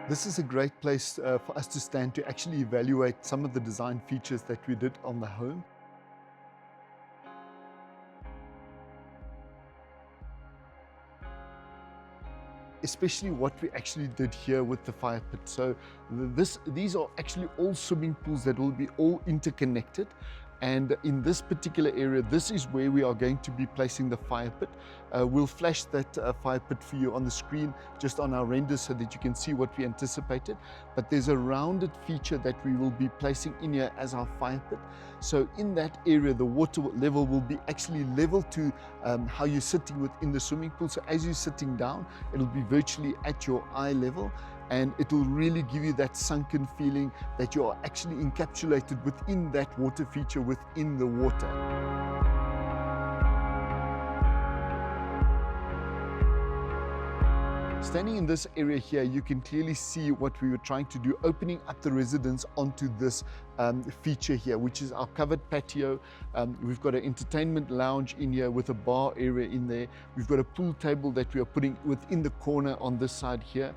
This is a great place for us to stand to actually evaluate some of the design features that we did on the home. Especially what we actually did here with the fire pit. So these are actually all swimming pools that will be all interconnected. And in this particular area, this is where we are going to be placing the fire pit. We'll flash that fire pit for you on the screen, just on our render, so that you can see what we anticipated. But there's a rounded feature that we will be placing in here as our fire pit. So in that area, the water level will be actually level to how you're sitting within the swimming pool. So as you're sitting down, it'll be virtually at your eye level. And it will really give you that sunken feeling that you are actually encapsulated within that water feature, within the water. Standing in this area here, you can clearly see what we were trying to do, opening up the residence onto this feature here, which is our covered patio. We've got an entertainment lounge in here with a bar area in there. We've got a pool table that we are putting within the corner on this side here.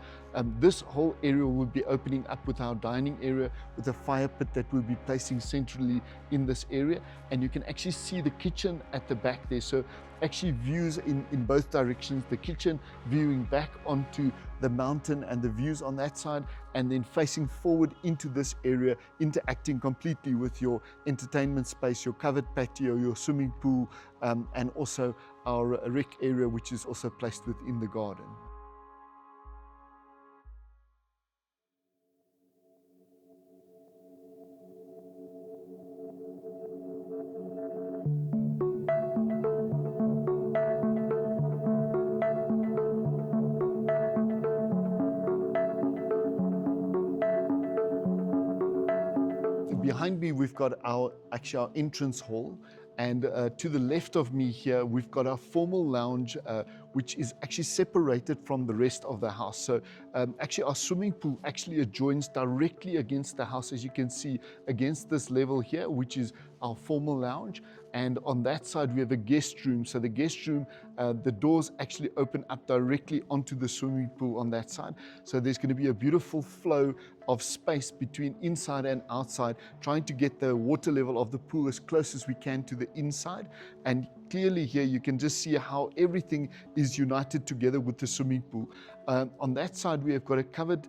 This whole area will be opening up with our dining area, with a fire pit that we'll be placing centrally in this area. And you can actually see the kitchen at the back there. So actually views in both directions, the kitchen viewing back onto the mountain and the views on that side, and then facing forward into this area, interacting completely with your entertainment space, your covered patio, your swimming pool, and also our rec area, which is also placed within the garden. Behind me, we've got our entrance hall, and to the left of me here, we've got our formal lounge, which is actually separated from the rest of the house. So actually our swimming pool actually adjoins directly against the house, as you can see, against this level here, which is our formal lounge. And on that side, we have a guest room. So the guest room, the doors actually open up directly onto the swimming pool on that side. So there's going to be a beautiful flow of space between inside and outside, trying to get the water level of the pool as close as we can to the inside. And clearly here you can just see how everything is united together with the swimming pool. On that side, we have got a covered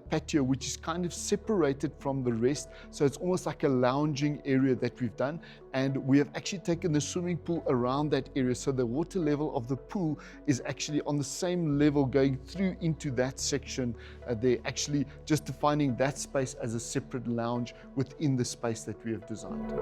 patio, which is kind of separated from the rest. So it's almost like a lounging area that we've done. And we have actually taken the swimming pool around that area. So the water level of the pool is actually on the same level going through into that section. They're actually just defining that space as a separate lounge within the space that we have designed.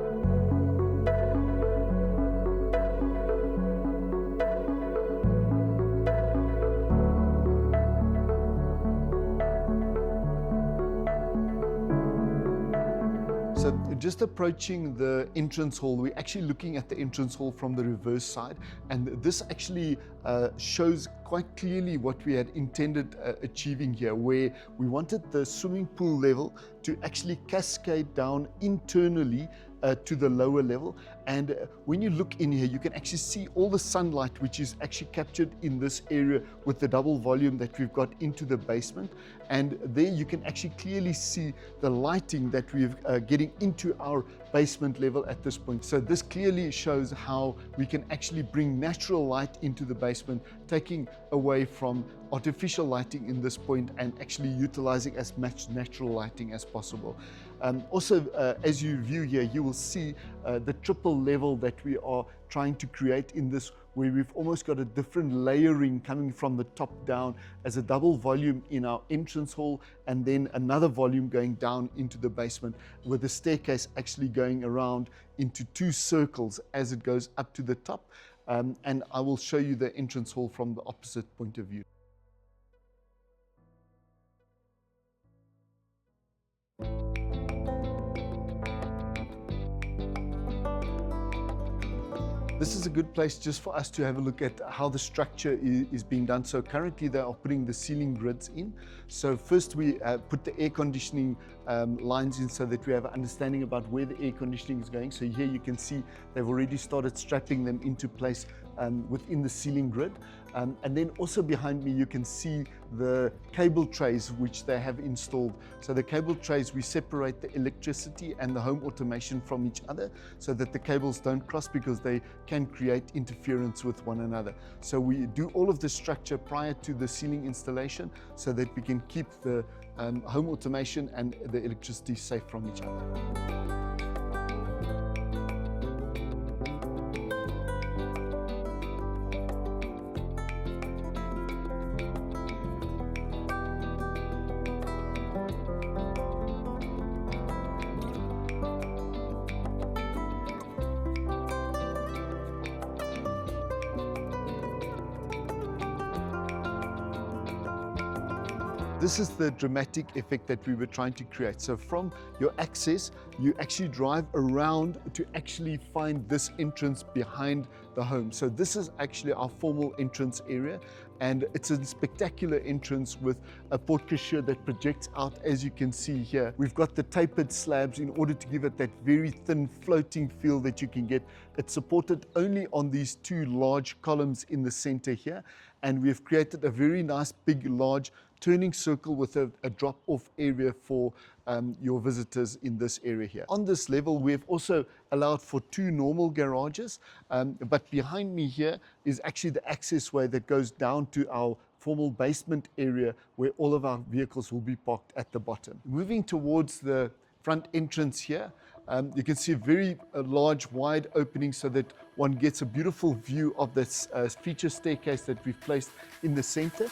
So just approaching the entrance hall, we're actually looking at the entrance hall from the reverse side, and this actually shows quite clearly what we had intended achieving here, where we wanted the swimming pool level to actually cascade down internally to the lower level. And when you look in here, you can actually see all the sunlight which is actually captured in this area with the double volume that we've got into the basement. And there you can actually clearly see the lighting that we're getting into our basement level at this point. So this clearly shows how we can actually bring natural light into the basement, taking away from artificial lighting in this point and actually utilizing as much natural lighting as possible. Also, as you view here, you will see the triple level that we are trying to create in this, where we've almost got a different layering coming from the top down as a double volume in our entrance hall, and then another volume going down into the basement, with the staircase actually going around into two circles as it goes up to the top. And I will show you the entrance hall from the opposite point of view. This is a good place just for us to have a look at how the structure is being done. So currently they are putting the ceiling grids in. So first we put the air conditioning lines in so that we have an understanding about where the air conditioning is going. So here you can see they've already started strapping them into place within the ceiling grid. And then also behind me, you can see the cable trays which they have installed. So the cable trays, we separate the electricity and the home automation from each other so that the cables don't cross, because they can create interference with one another. So we do all of the structure prior to the ceiling installation so that we can keep the home automation and the electricity safe from each other. This is the dramatic effect that we were trying to create. So from your access, you actually drive around to actually find this entrance behind the home. So this is actually our formal entrance area, and it's a spectacular entrance with a porte cochere that projects out, as you can see here. We've got the tapered slabs in order to give it that very thin floating feel that you can get. It's supported only on these two large columns in the center here, and we've created a very nice big large turning circle with a drop-off area for your visitors in this area here. On this level, we've also allowed for two normal garages, but behind me here is actually the access way that goes down to our formal basement area where all of our vehicles will be parked at the bottom. Moving towards the front entrance here, you can see a very large, wide opening so that one gets a beautiful view of this feature staircase that we've placed in the center.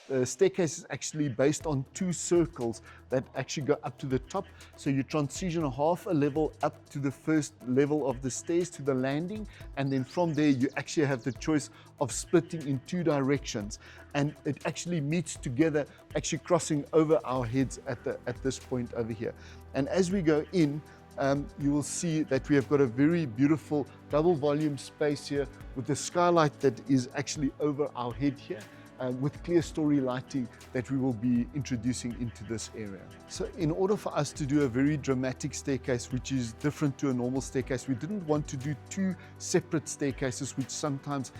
The staircase is actually based on two circles that actually go up to the top. So you transition half a level up to the first level of the stairs to the landing, and then from there you actually have the choice of splitting in two directions. And it actually meets together, actually crossing over our heads at this point over here. And as we go in, you will see that we have got a very beautiful double volume space here with the skylight that is actually over our head here. With clear story lighting that we will be introducing into this area. So in order for us to do a very dramatic staircase, which is different to a normal staircase, we didn't want to do two separate staircases, which sometimes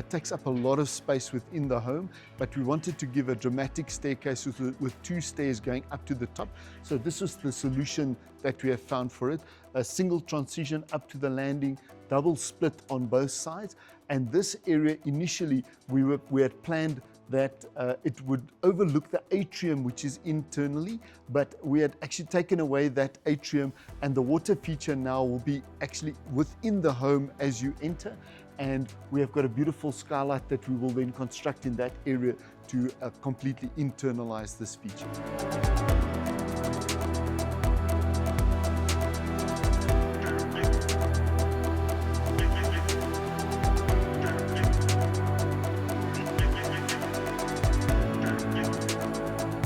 takes up a lot of space within the home, but we wanted to give a dramatic staircase with two stairs going up to the top. So this is the solution that we have found for it. A single transition up to the landing, double split on both sides. And this area initially, we had planned that it would overlook the atrium, which is internally, but we had actually taken away that atrium, and the water feature now will be actually within the home as you enter. And we have got a beautiful skylight that we will then construct in that area to completely internalize this feature.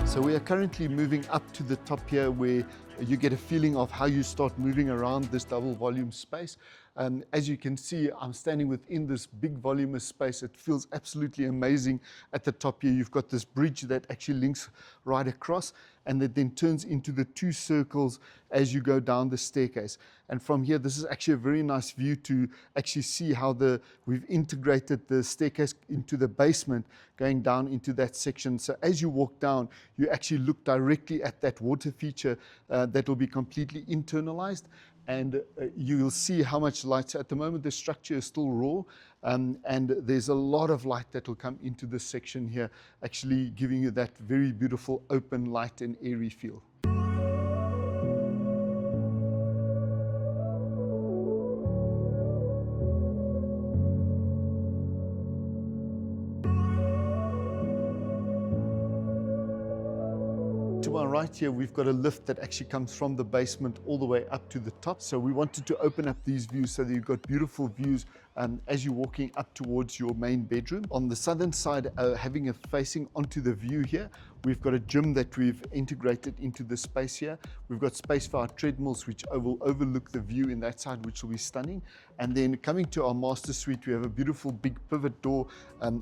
So we are currently moving up to the top here, where you get a feeling of how you start moving around this double volume space. As you can see, I'm standing within this big voluminous space. It feels absolutely amazing at the top here. You've got this bridge that actually links right across, and that then turns into the two circles as you go down the staircase. And from here, this is actually a very nice view to actually see how we've integrated the staircase into the basement, going down into that section. So as you walk down, you actually look directly at that water feature that will be completely internalized. And you will see how much light. At the moment, the structure is still raw, and there's a lot of light that will come into this section here, actually giving you that very beautiful open, light and airy feel. To my right here, we've got a lift that actually comes from the basement all the way up to the top. So we wanted to open up these views so that you've got beautiful views as you're walking up towards your main bedroom. On the southern side, having a facing onto the view here, We've got a gym that we've integrated into the space here. We've got space for our treadmills, which will overlook the view in that side, which will be stunning. And then coming to our master suite, we have a beautiful big pivot door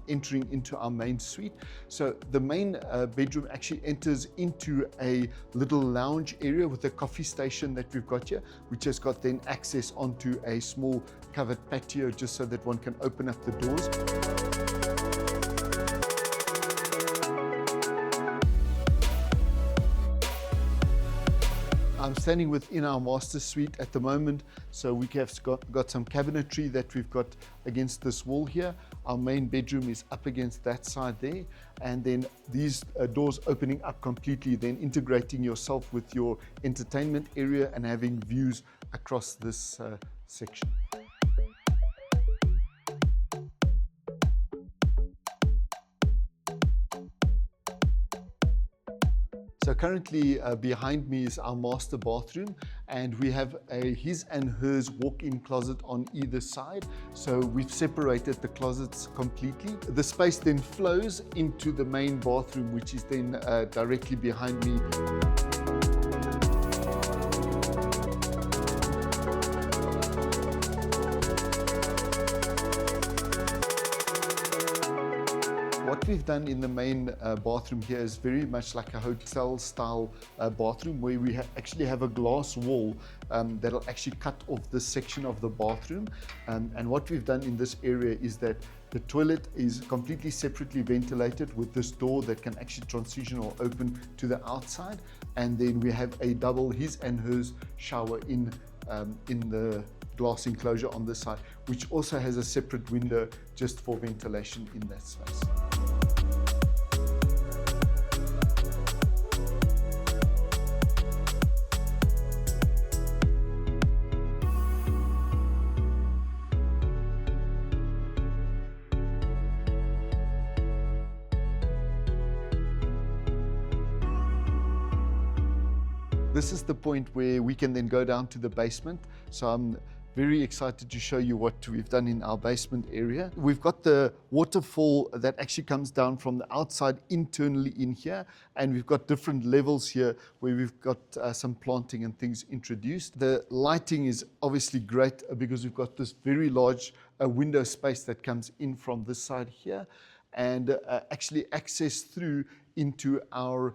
entering into our main suite. So the main bedroom actually enters into a little lounge area with a coffee station that we've got here, which has got then access onto a small covered patio, just so that one can open up the doors. I'm standing within our master suite at the moment, so we have got some cabinetry that we've got against this wall here. Our main bedroom is up against that side there, and then these doors opening up completely, then integrating yourself with your entertainment area and having views across this section. So currently behind me is our master bathroom, and we have a his and hers walk-in closet on either side. So we've separated the closets completely. The space then flows into the main bathroom, which is then directly behind me. What we've done in the main bathroom here is very much like a hotel style bathroom, where we actually have a glass wall that'll actually cut off this section of the bathroom. And what we've done in this area is that the toilet is completely separately ventilated with this door that can actually transition or open to the outside. And then we have a double his and hers shower in the glass enclosure on this side, which also has a separate window just for ventilation in that space. This is the point where we can then go down to the basement. So I'm very excited to show you what we've done in our basement area. We've got the waterfall that actually comes down from the outside internally in here, and we've got different levels here where we've got some planting and things introduced. The lighting is obviously great because we've got this very large window space that comes in from this side here, and actually access through into our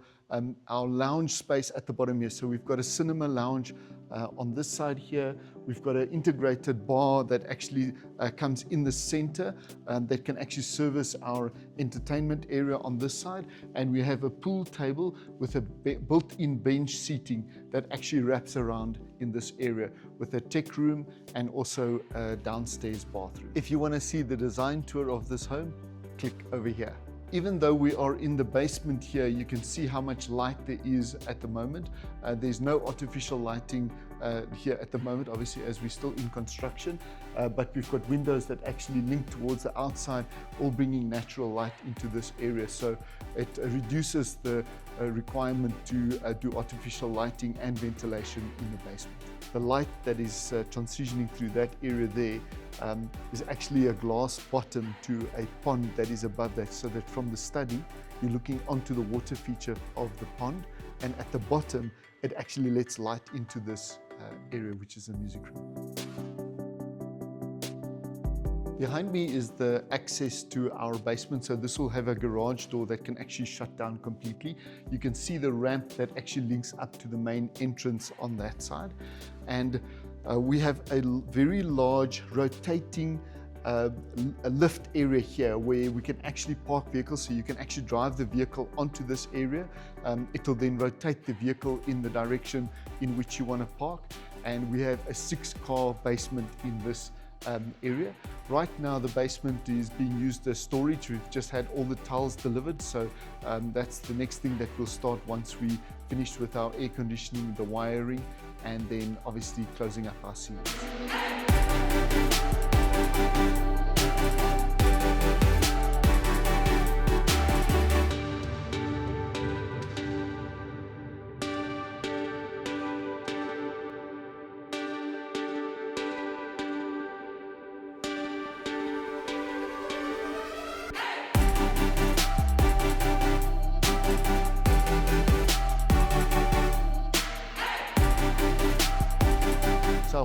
lounge space at the bottom here. So we've got a cinema lounge on this side here. We've got an integrated bar that actually comes in the center that can actually service our entertainment area on this side. And we have a pool table with a built-in bench seating that actually wraps around in this area with a tech room and also a downstairs bathroom. If you want to see the design tour of this home, click over here. Even though we are in the basement here, you can see how much light there is at the moment. There's no artificial lighting here at the moment, obviously, as we're still in construction, but we've got windows that actually link towards the outside, all bringing natural light into this area. So it reduces the requirement to do artificial lighting and ventilation in the basement. The light that is transitioning through that area there is actually a glass bottom to a pond that is above that, so that from the study you're looking onto the water feature of the pond, and at the bottom it actually lets light into this area, which is a music room. Behind me is the access to our basement. So this will have a garage door that can actually shut down completely. You can see the ramp that actually links up to the main entrance on that side. And we have a very large rotating a lift area here where we can actually park vehicles, so you can actually drive the vehicle onto this area. It will then rotate the vehicle in the direction in which you want to park, and we have a 6-car basement in this area. Right now the basement is being used as storage. We've just had all the tiles delivered, so that's the next thing that we'll start once we finish with our air conditioning, the wiring, and then obviously closing up our ceilings.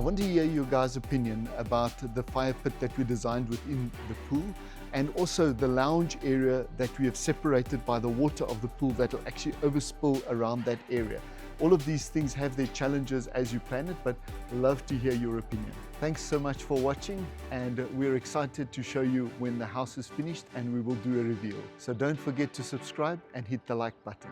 want to hear your guys' opinion about the fire pit that we designed within the pool, and also the lounge area that we have separated by the water of the pool that will actually overspill around that area. All of these things have their challenges as you plan it, but love to hear your opinion. Thanks so much for watching, and we're excited to show you when the house is finished and we will do a reveal. So don't forget to subscribe and hit the like button.